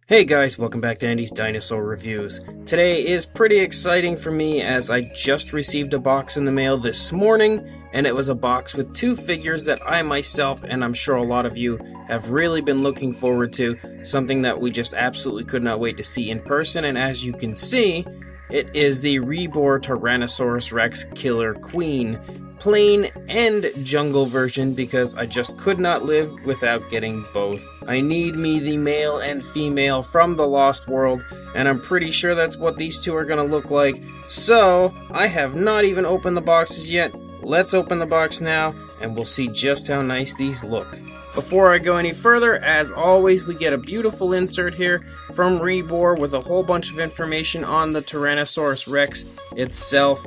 Hey guys, welcome back to Andy's Dinosaur Reviews. Today is pretty exciting for me as I just received a box in the mail this morning, and it was a box with two figures that I myself, and I'm sure a lot of you, have really been looking forward to, something that we just absolutely could not wait to see in person, and as you can see, it is the Rebor Tyrannosaurus Rex Killer Queen, plain and jungle version, because I just could not live without getting both. I need me the male and female from the Lost World, and I'm pretty sure that's what these two are going to look like. So, I have not even opened the boxes yet. Let's open the box now, and we'll see just how nice these look. Before I go any further, as always, we get a beautiful insert here from Rebor with a whole bunch of information on the Tyrannosaurus Rex itself.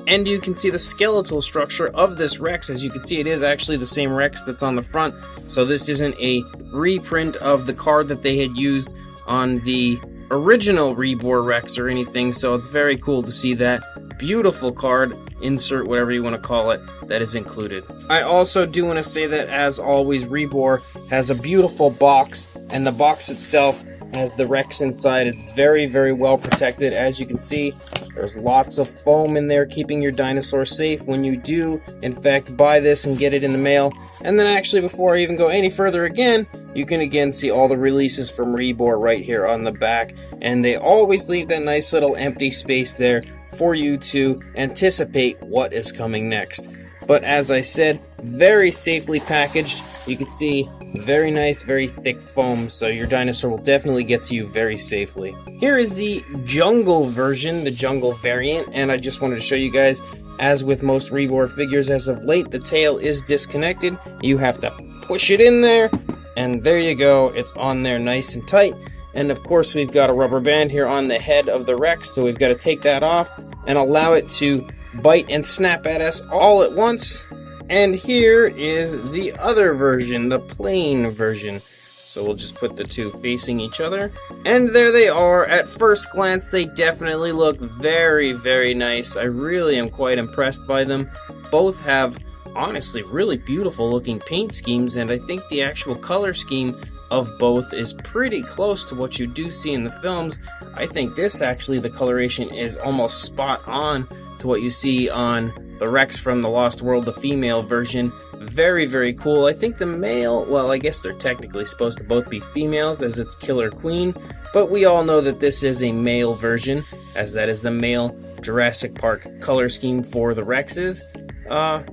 And you can see the skeletal structure of this Rex. As you can see, it is actually the same Rex that's on the front. So this isn't a reprint of the card that they had used on the original Rebor Rex or anything. So it's very cool to see that beautiful card, insert, whatever you want to call it, that is included. I also do want to say that, as always, Rebor has a beautiful box, and the box itself has the Rex inside. It's very, very well protected. As you can see, there's lots of foam in there, keeping your dinosaur safe when you do, in fact, buy this and get it in the mail. And then actually, before I even go any further again, you can again see all the releases from Rebor right here on the back. And they always leave that nice little empty space there for you to anticipate what is coming next. But as I said, very safely packaged. You can see very nice, very thick foam, so your dinosaur will definitely get to you very safely. Here is the jungle version, the jungle variant, and I just wanted to show you guys, as with most Rebor figures as of late, the tail is disconnected. You have to push it in there, and there you go. It's on there nice and tight. And of course, we've got a rubber band here on the head of the Rex, so we've got to take that off and allow it to bite and snap at us all at once. And here is the other version, the plain version. So we'll just put the two facing each other. And there they are. At first glance, they definitely look very, very nice. I really am quite impressed by them. Both have, honestly, really beautiful looking paint schemes, and I think the actual color scheme of both is pretty close to what you do see in the films. I think this actually, the coloration is almost spot on to what you see on the Rex from the Lost World, the female version. Very, very cool. I think the male, well, I guess they're technically supposed to both be females, as it's Killer Queen, but we all know that this is a male version, as that is the male Jurassic Park color scheme for the Rexes.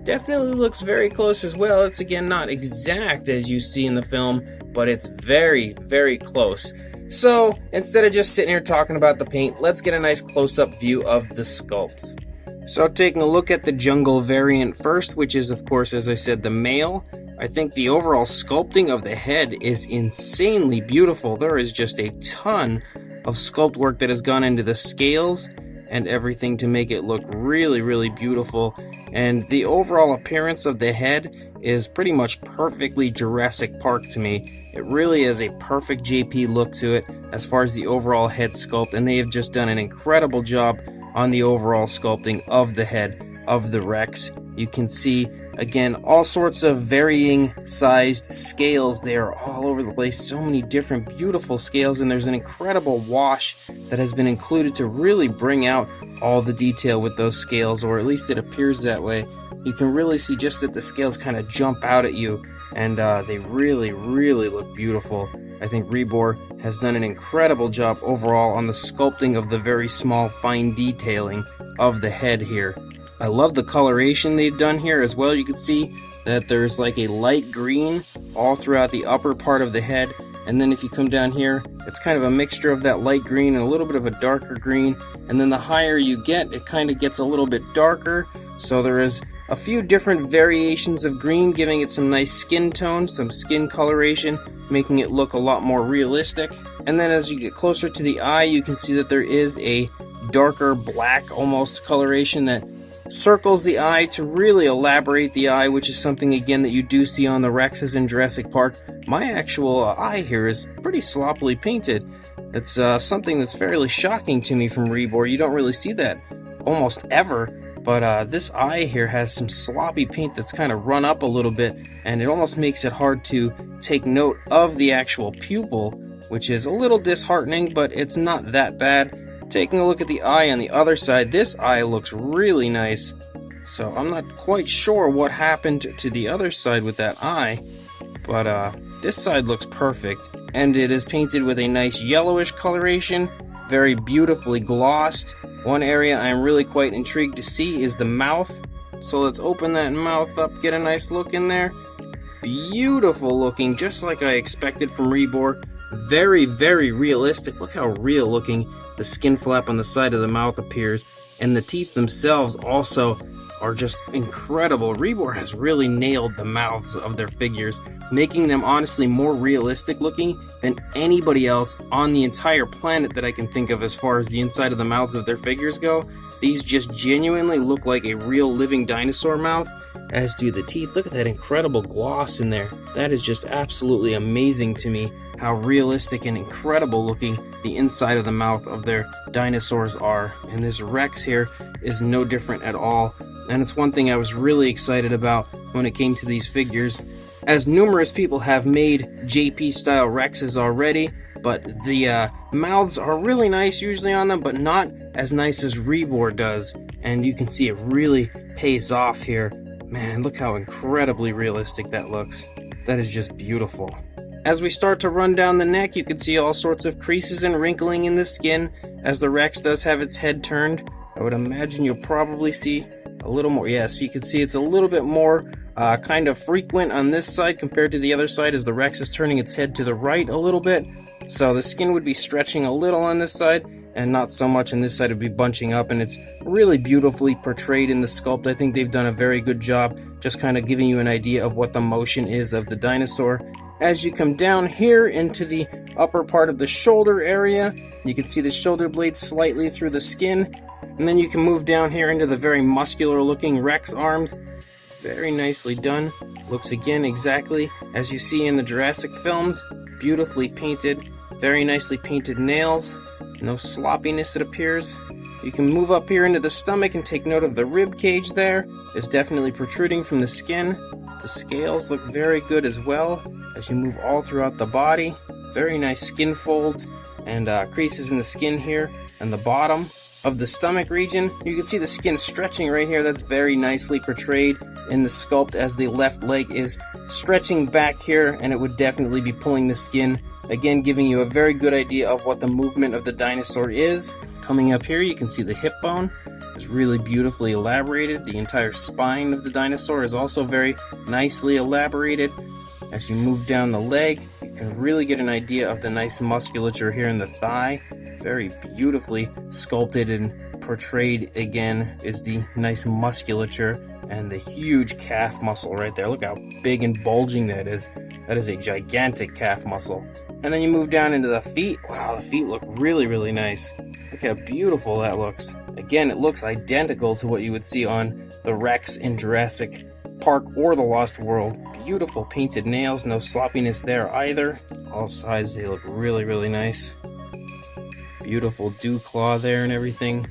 Definitely looks very close as well. It's again not exact as you see in the film, but it's very, very close. So, instead of just sitting here talking about the paint, let's get a nice close-up view of the sculpt. So, taking a look at the jungle variant first, which is, of course, as I said, the male, I think the overall sculpting of the head is insanely beautiful. There is just a ton of sculpt work that has gone into the scales and everything to make it look really, really beautiful. And the overall appearance of the head is pretty much perfectly Jurassic Park to me. It really is a perfect JP look to it as far as the overall head sculpt, and they have just done an incredible job on the overall sculpting of the head of the Rex. You can see, again, all sorts of varying sized scales there all over the place. So many different beautiful scales, and there's an incredible wash that has been included to really bring out all the detail with those scales, or at least it appears that way. You can really see just that the scales kind of jump out at you, and they really, really look beautiful. I think Rebor has done an incredible job overall on the sculpting of the very small, fine detailing of the head here. I love the coloration they've done here as well. You can see that there's like a light green all throughout the upper part of the head, and then if you come down here, it's kind of a mixture of that light green and a little bit of a darker green, and then the higher you get, it kind of gets a little bit darker. So there is a few different variations of green, giving it some nice skin tone, some skin coloration, making it look a lot more realistic. And then as you get closer to the eye, you can see that there is a darker black almost coloration that circles the eye to really elaborate the eye, which is something again that you do see on the Rexes in Jurassic Park. My actual eye here is pretty sloppily painted. That's something that's fairly shocking to me from Rebor. You don't really see that almost ever, but this eye here has some sloppy paint that's kind of run up a little bit, and it almost makes it hard to take note of the actual pupil which is a little disheartening, but it's not that bad. Taking a look at the eye on the other side, this eye looks really nice. So I'm not quite sure what happened to the other side with that eye, but this side looks perfect. And it is painted with a nice yellowish coloration, very beautifully glossed. One area I'm really quite intrigued to see is the mouth. So let's open that mouth up, get a nice look in there. Beautiful looking, just like I expected from Rebor. Very, very realistic. Look how real looking the skin flap on the side of the mouth appears. And the teeth themselves also are just incredible. Rebor has really nailed the mouths of their figures, making them honestly more realistic looking than anybody else on the entire planet that I can think of as far as the inside of the mouths of their figures go. These just genuinely look like a real living dinosaur mouth, as do the teeth. Look at that incredible gloss in there. That is just absolutely amazing to me, how realistic and incredible looking the inside of the mouth of their dinosaurs are. And this Rex here is no different at all. And it's one thing I was really excited about when it came to these figures, as numerous people have made JP style Rexes already, but the mouths are really nice usually on them, but not as nice as Rebor does. And you can see it really pays off here. Man, look how incredibly realistic that looks. That is just beautiful. As we start to run down the neck, you can see all sorts of creases and wrinkling in the skin, as the Rex does have its head turned. I would imagine you'll probably see a little more. Yes, you can see it's a little bit more kind of frequent on this side compared to the other side, as the Rex is turning its head to the right a little bit. So the skin would be stretching a little on this side and not so much, and this side would be bunching up, and it's really beautifully portrayed in the sculpt. I think they've done a very good job just kind of giving you an idea of what the motion is of the dinosaur. As you come down here into the upper part of the shoulder area, you can see the shoulder blades slightly through the skin, and then you can move down here into the very muscular looking Rex arms. Very nicely done. Looks again exactly as you see in the Jurassic films. Beautifully painted, very nicely painted nails. No sloppiness, it appears. You can move up here into the stomach and take note of the rib cage there. It's definitely protruding from the skin. The scales look very good as well as you move all throughout the body. Very nice skin folds and creases in the skin here and the bottom of the stomach region. You can see the skin stretching right here. That's very nicely portrayed in the sculpt, as the left leg is stretching back here, and it would definitely be pulling the skin. Again, giving you a very good idea of what the movement of the dinosaur is. Coming up here, you can see the hip bone is really beautifully elaborated. The entire spine of the dinosaur is also very nicely elaborated. As you move down the leg, you can really get an idea of the nice musculature here in the thigh. Very beautifully sculpted and portrayed again is the nice musculature and the huge calf muscle right there. Look how big and bulging that is. That is a gigantic calf muscle. And then you move down into the feet. Wow, the feet look really, really nice. Look how beautiful that looks. Again, it looks identical to what you would see on the Rex in Jurassic Park or the Lost World. Beautiful painted nails, no sloppiness there either. All sides, they look really, really nice. Beautiful dew claw there and everything.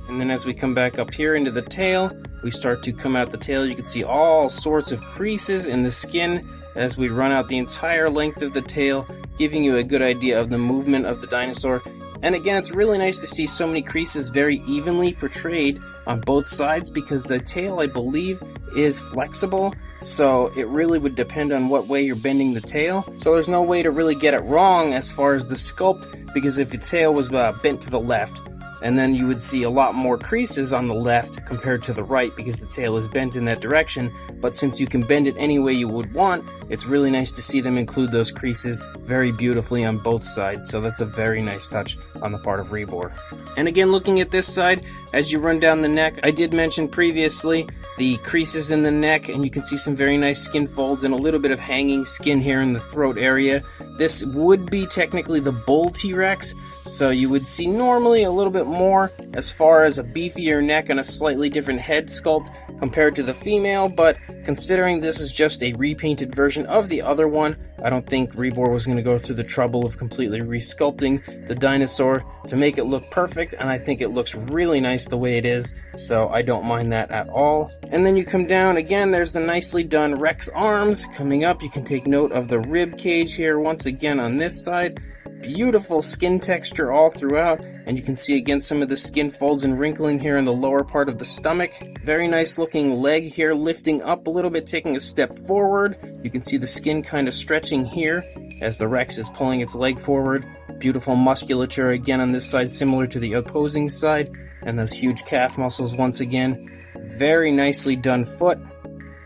And then as we come back up here into the tail, we start to come out the tail. You can see all sorts of creases in the skin as we run out the entire length of the tail, giving you a good idea of the movement of the dinosaur. And again, it's really nice to see so many creases very evenly portrayed on both sides, because the tail, I believe, is flexible. So it really would depend on what way you're bending the tail. So there's no way to really get it wrong as far as the sculpt, because if the tail was bent to the left, and then you would see a lot more creases on the left compared to the right because the tail is bent in that direction. But since you can bend it any way you would want, it's really nice to see them include those creases very beautifully on both sides. So that's a very nice touch on the part of Rebor. And again, looking at this side, as you run down the neck, I did mention previously the creases in the neck, and you can see some very nice skin folds and a little bit of hanging skin here in the throat area. This would be technically the bull T-Rex, So you would see normally a little bit more as far as a beefier neck and a slightly different head sculpt compared to the female, but considering this is just a repainted version of the other one, I don't think Rebor was going to go through the trouble of completely resculpting the dinosaur to make it look perfect, and I think it looks really nice the way it is, so I don't mind that at all. And then you come down, again, there's the nicely done Rex arms. Coming up, you can take note of the rib cage here once again on this side. Beautiful skin texture all throughout, and you can see again some of the skin folds and wrinkling here in the lower part of the stomach. Very nice looking leg here, lifting up a little bit, taking a step forward. You can see the skin kind of stretching here as the Rex is pulling its leg forward. Beautiful musculature again on this side, similar to the opposing side, and those huge calf muscles once again. Very nicely done foot,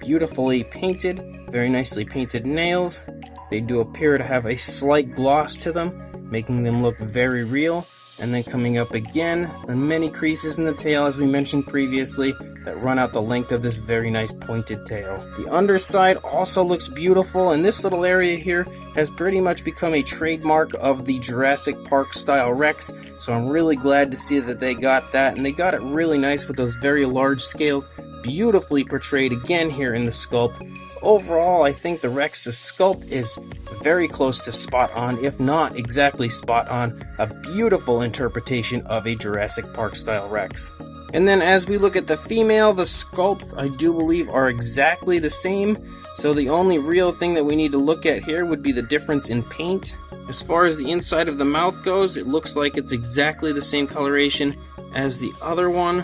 beautifully painted, very nicely painted nails. They do appear to have a slight gloss to them, making them look very real. And then coming up again, the many creases in the tail, as we mentioned previously, that run out the length of this very nice pointed tail. The underside also looks beautiful, and this little area here has pretty much become a trademark of the Jurassic Park style Rex, so I'm really glad to see that they got that, and they got it really nice with those very large scales, beautifully portrayed again here in the sculpt. Overall, I think the Rex's sculpt is very close to spot on, if not exactly spot on. A beautiful interpretation of a Jurassic Park style Rex. And then as we look at the female, the sculpts I do believe are exactly the same. So the only real thing that we need to look at here would be the difference in paint. As far as the inside of the mouth goes, it looks like it's exactly the same coloration as the other one.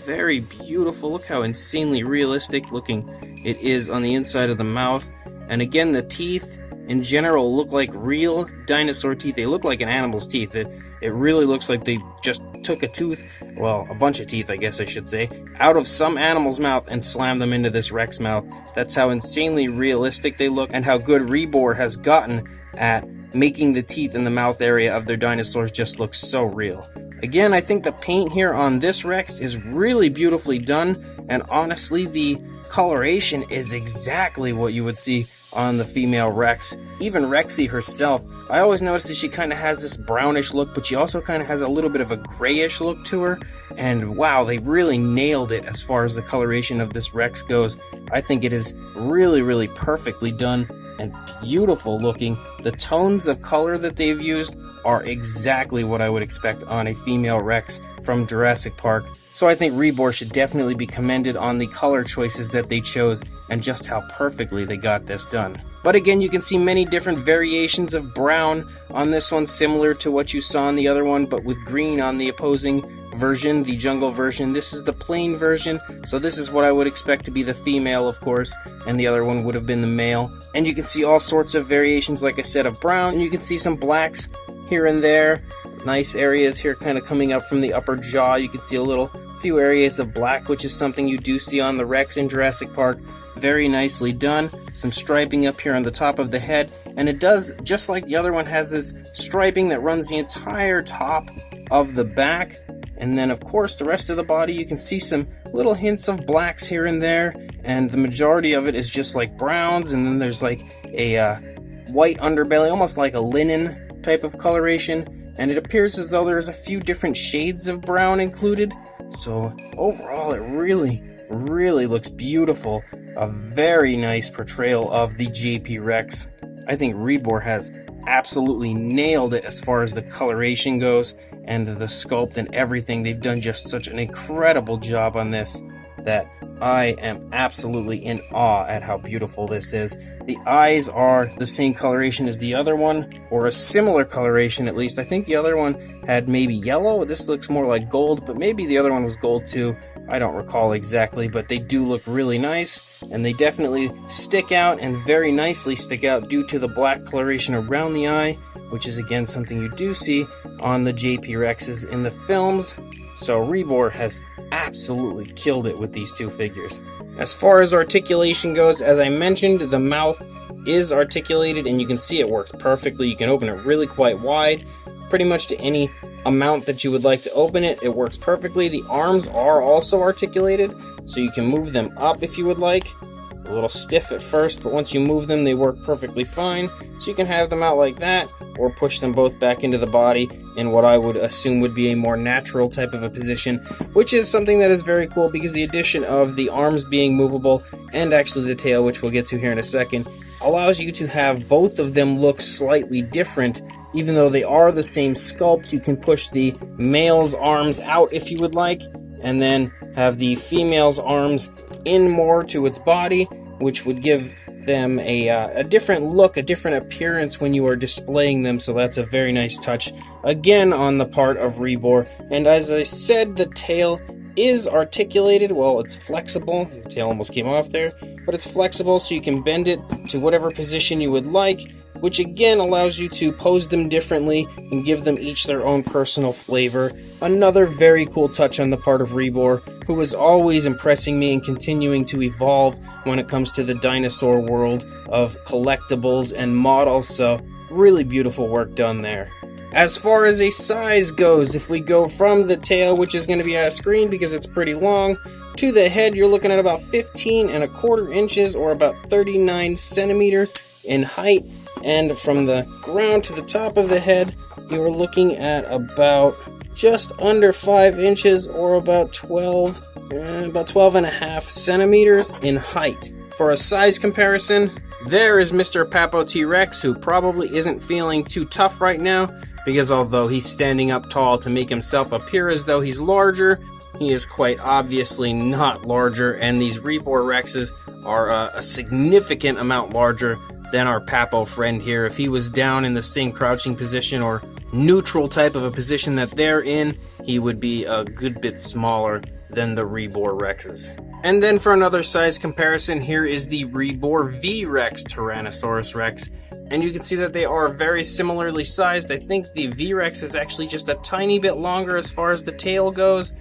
Very beautiful. Look how insanely realistic looking it is on the inside of the mouth. And again, the teeth in general look like real dinosaur teeth. They look like an animal's teeth. It really looks like they just took a tooth, well, a bunch of teeth I guess I should say, out of some animal's mouth and slammed them into this Rex mouth. That's how insanely realistic they look, and how good Rebor has gotten at making the teeth in the mouth area of their dinosaurs just look so real. Again, I think the paint here on this Rex is really beautifully done, and honestly, the coloration is exactly what you would see on the female Rex. Even Rexy herself, I always noticed that she kind of has this brownish look, but she also kind of has a little bit of a grayish look to her. And wow, they really nailed it as far as the coloration of this Rex goes. I think it is really, really perfectly done and beautiful looking. The tones of color that they've used are exactly what I would expect on a female Rex from Jurassic Park. So I think Rebor should definitely be commended on the color choices that they chose and just how perfectly they got this done. But again, you can see many different variations of brown on this one, similar to what you saw on the other one, but with green on the opposing version, the jungle version. This is the plain version, so this is what I would expect to be the female, of course, and the other one would have been the male. And you can see all sorts of variations, like I said, of brown, and you can see some blacks here and there. Nice areas here kind of coming up from the upper jaw. You can see a few areas of black, which is something you do see on the Rex in Jurassic Park. Very nicely done. Some striping up here on the top of the head, and it does, just like the other one, has this striping that runs the entire top of the back. And then of course the rest of the body, you can see some little hints of blacks here and there, and the majority of it is just like browns, and then there's like a white underbelly, almost like a linen type of coloration, and it appears as though there's a few different shades of brown included. So overall it really looks beautiful. A very nice portrayal of the JP Rex. I think Rebor has absolutely nailed it as far as the coloration goes and the sculpt and everything. They've done just such an incredible job on this that I am absolutely in awe at how beautiful this is. The eyes are the same coloration as the other one, or a similar coloration at least. I think the other one had maybe yellow. This looks more like gold, but maybe the other one was gold too. I don't recall exactly, but they do look really nice, and they definitely stick out, and very nicely stick out due to the black coloration around the eye, which is again something you do see on the JP Rexes in the films. So Rebor has absolutely killed it with these two figures. As far as articulation goes, as I mentioned, the mouth is articulated, and you can see it works perfectly. You can open it really quite wide, pretty much to any amount that you would like to open it. It works perfectly. The arms are also articulated, so you can move them up if you would like. a little stiff at first, but once you move them, they work perfectly fine. So you can have them out like that, or push them both back into the body in what I would assume would be a more natural type of a position, which is something that is very cool because the addition of the arms being movable and actually the tail, which we'll get to here in a second, allows you to have both of them look slightly different. Even though they are the same sculpt, you can push the male's arms out if you would like, and then have the female's arms in more to its body, which would give them a different look, a different appearance when you are displaying them. So that's a very nice touch again on the part of Rebor. And as I said, the tail is articulated. Well, it's flexible. The tail almost came off there, but it's flexible, so you can bend it to whatever position you would like, which again allows you to pose them differently and give them each their own personal flavor. Another very cool touch on the part of Rebor, who is always impressing me and continuing to evolve when it comes to the dinosaur world of collectibles and models, so really beautiful work done there. As far as a size goes, if we go from the tail, which is going to be out of screen because it's pretty long, to the head, you're looking at about 15¼ inches or about 39 centimeters in height. And from the ground to the top of the head, you're looking at about just under 5 inches or about 12.5 centimeters in height. For a size comparison, there is Mr. Papo T-Rex, who probably isn't feeling too tough right now, because although he's standing up tall to make himself appear as though he's larger, he is quite obviously not larger, and these Rebor Rexes are a significant amount larger than our Papo friend here. If he was down in the same crouching position or neutral type of a position that they're in, he would be a good bit smaller than the Rebor Rexes. And then for another size comparison, here is the Rebor V-Rex Tyrannosaurus Rex. And you can see that they are very similarly sized. I think the V-Rex is actually just a tiny bit longer as far as the tail goes.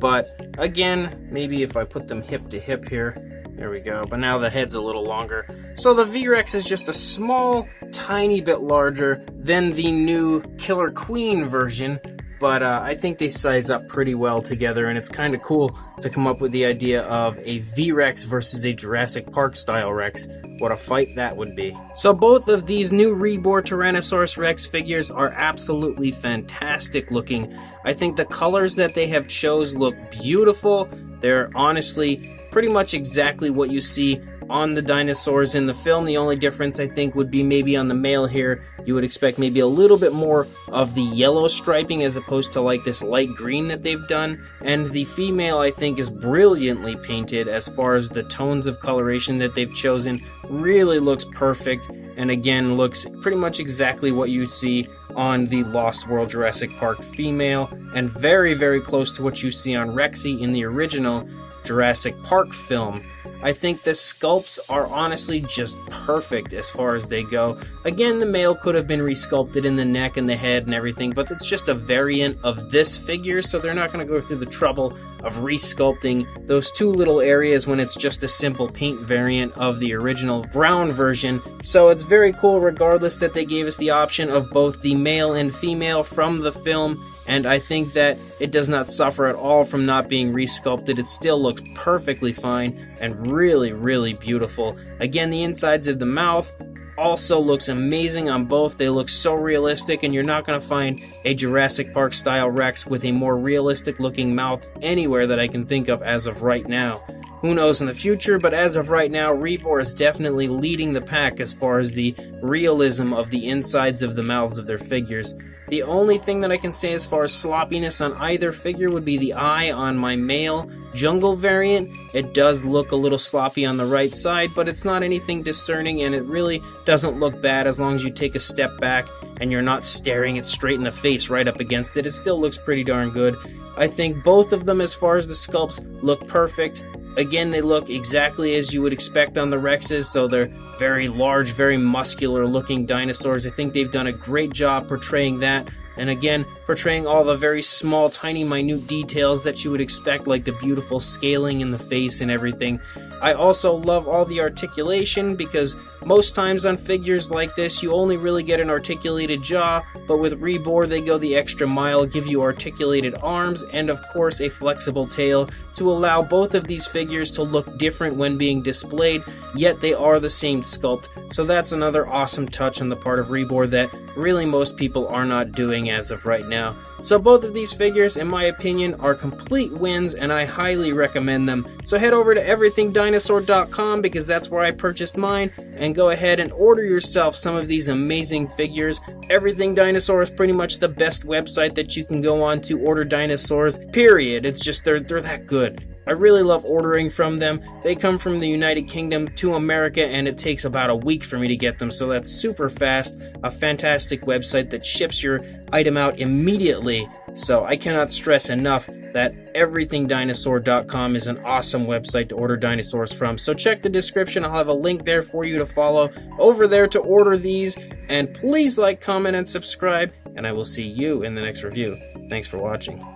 But again, maybe if I put them hip to hip here, there we go, but now the head's a little longer. So the V-Rex is just a small, tiny bit larger than the new Killer Queen version, but I think they size up pretty well together, and it's kind of cool to come up with the idea of a V-Rex versus a Jurassic Park style Rex. What a fight that would be. So both of these new Rebor Tyrannosaurus Rex figures are absolutely fantastic looking. I think the colors that they have chose look beautiful. They're honestly pretty much exactly what you see on the dinosaurs in the film. The only difference I think would be maybe on the male here. You would expect maybe a little bit more of the yellow striping as opposed to like this light green that they've done. And the female I think is brilliantly painted as far as the tones of coloration that they've chosen. Really looks perfect, and again looks pretty much exactly what you see on the Lost World Jurassic Park female, and very, very close to what you see on Rexy in the original Jurassic Park film. I think the sculpts are honestly just perfect as far as they go. Again, the male could have been resculpted in the neck and the head and everything, but it's just a variant of this figure, so they're not going to go through the trouble of resculpting those two little areas when it's just a simple paint variant of the original brown version. So it's very cool regardless that they gave us the option of both the male and female from the film, and I think that it does not suffer at all from not being resculpted. It still looks perfectly fine and really, really beautiful. Again, the insides of the mouth also looks amazing on both. They look so realistic, and you're not going to find a Jurassic Park style Rex with a more realistic looking mouth anywhere that I can think of as of right now. Who knows in the future, but as of right now, Rebor is definitely leading the pack as far as the realism of the insides of the mouths of their figures. The only thing that I can say as far as sloppiness on either figure would be the eye on my male jungle variant. It does look a little sloppy on the right side, but it's not anything discerning, and it really doesn't look bad as long as you take a step back and you're not staring it straight in the face right up against it. It still looks pretty darn good. I think both of them, as far as the sculpts, look perfect. Again, they look exactly as you would expect on the Rexes, so they're very large, very muscular looking dinosaurs. I think they've done a great job portraying that. And again, portraying all the very small, tiny, minute details that you would expect, like the beautiful scaling in the face and everything. I also love all the articulation, because most times on figures like this you only really get an articulated jaw, but with Rebor they go the extra mile, give you articulated arms and of course a flexible tail to allow both of these figures to look different when being displayed, yet they are the same sculpt. So that's another awesome touch on the part of Rebor that really most people are not doing as of right now. So both of these figures, in my opinion, are complete wins and I highly recommend them. So head over to everythingdinosaur.com, because that's where I purchased mine, and go ahead and order yourself some of these amazing figures. Everything Dinosaur is pretty much the best website that you can go on to order dinosaurs, period. It's just they're that good. I really love ordering from them. They come from the United Kingdom to America and it takes about a week for me to get them, so that's super fast. A fantastic website that ships your item out immediately. So I cannot stress enough that everythingdinosaur.com is an awesome website to order dinosaurs from. So check the description, I'll have a link there for you to follow over there to order these. And please like, comment, and subscribe, and I will see you in the next review. Thanks for watching.